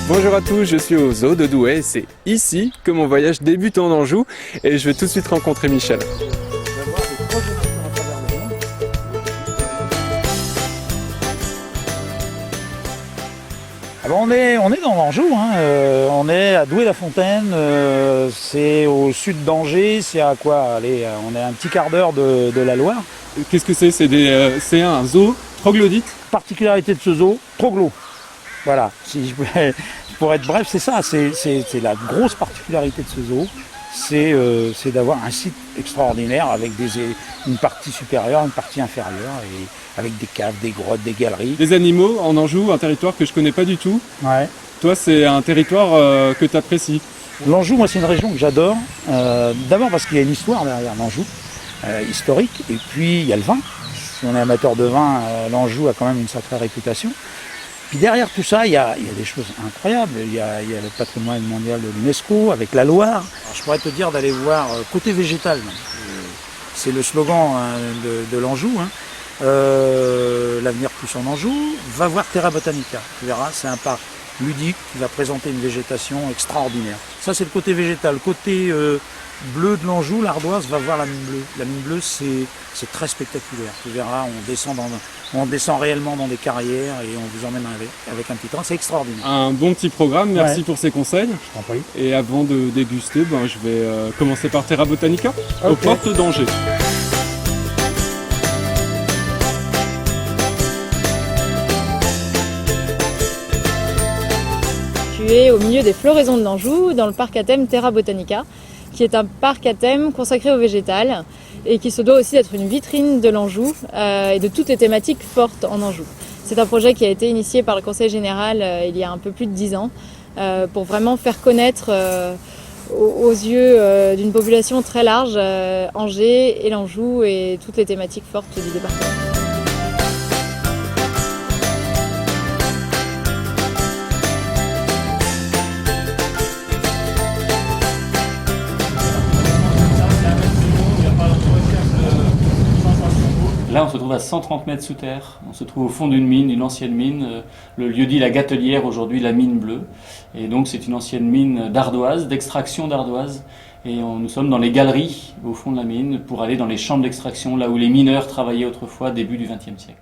Bonjour à tous, je suis au zoo de Douai et c'est ici que mon voyage débute en Anjou et je vais tout de suite rencontrer Michel. Alors on est dans l'Anjou, hein. On est à Douai-la-Fontaine, c'est au sud d'Angers, c'est à quoi? Allez, on est à un petit quart d'heure de la Loire. Qu'est-ce que c'est? C'est un zoo troglodyte? Particularité de ce zoo, troglo. Voilà, si je pouvais, pour être bref, c'est ça, c'est la grosse particularité de ce zoo, c'est d'avoir un site extraordinaire avec une partie supérieure, une partie inférieure, et avec des caves, des grottes, des galeries. Les animaux en Anjou, un territoire que je connais pas du tout. Ouais. Toi, c'est un territoire que tu apprécies. L'Anjou, moi, c'est une région que j'adore. D'abord parce qu'il y a une histoire derrière l'Anjou, historique, et puis il y a le vin. Si on est amateur de vin, l'Anjou a quand même une sacrée réputation. Puis derrière tout ça, il y a des choses incroyables. Il y a le patrimoine mondial de l'UNESCO avec la Loire. Alors, je pourrais te dire d'aller voir côté végétal. C'est le slogan de l'Anjou. Hein. L'avenir pousse en Anjou. Va voir Terra Botanica. Tu verras, c'est un parc ludique qui va présenter une végétation extraordinaire. Ça, c'est le côté végétal. Côté bleu de l'Anjou, l'Ardoise va voir la mine bleue. La mine bleue, c'est très spectaculaire. Tu verras, on descend réellement dans des carrières et on vous emmène avec un petit train. C'est extraordinaire. Un bon petit programme, merci pour ces conseils. Je t'en prie. Et avant de déguster, je vais commencer par Terra Botanica, aux Ok. portes d'Angers. Tu es au milieu des floraisons de l'Anjou, dans le parc à thème Terra Botanica, qui est un parc à thème consacré au végétal et qui se doit aussi d'être une vitrine de l'Anjou et de toutes les thématiques fortes en Anjou. C'est un projet qui a été initié par le Conseil général il y a un peu plus de 10 ans pour vraiment faire connaître aux yeux d'une population très large Angers et l'Anjou et toutes les thématiques fortes du département. Là, on se trouve à 130 mètres sous terre. On se trouve au fond d'une mine, une ancienne mine. Le lieu dit la Gatelière, aujourd'hui la mine bleue. Et donc, c'est une ancienne mine d'ardoise, d'extraction d'ardoise. Et nous sommes dans les galeries au fond de la mine pour aller dans les chambres d'extraction, là où les mineurs travaillaient autrefois, début du XXe siècle.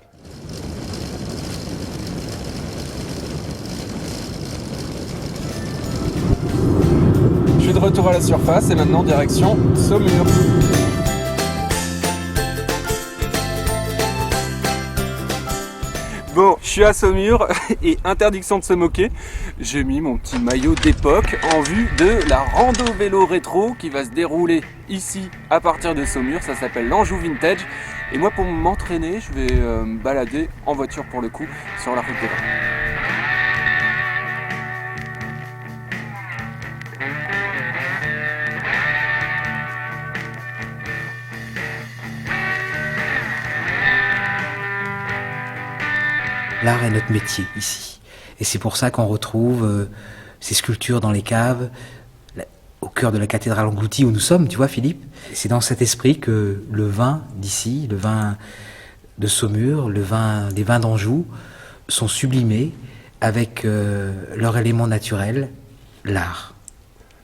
Je suis de retour à la surface et maintenant direction Saumur. Bon, je suis à Saumur et interdiction de se moquer, j'ai mis mon petit maillot d'époque en vue de la rando vélo rétro qui va se dérouler ici à partir de Saumur, ça s'appelle l'Anjou Vintage. Et moi pour m'entraîner, je vais me balader en voiture pour le coup sur la route des vins. L'art est notre métier ici. Et c'est pour ça qu'on retrouve ces sculptures dans les caves, au cœur de la cathédrale engloutie où nous sommes, tu vois Philippe. Et c'est dans cet esprit que le vin d'ici, le vin de Saumur, les vins d'Anjou, sont sublimés avec leur élément naturel, l'art.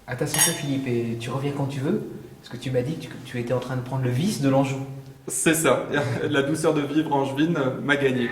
À ta santé Philippe, et tu reviens quand tu veux, parce que tu m'as dit que tu étais en train de prendre le vice de l'Anjou. C'est ça, la douceur de vivre angevine m'a gagné.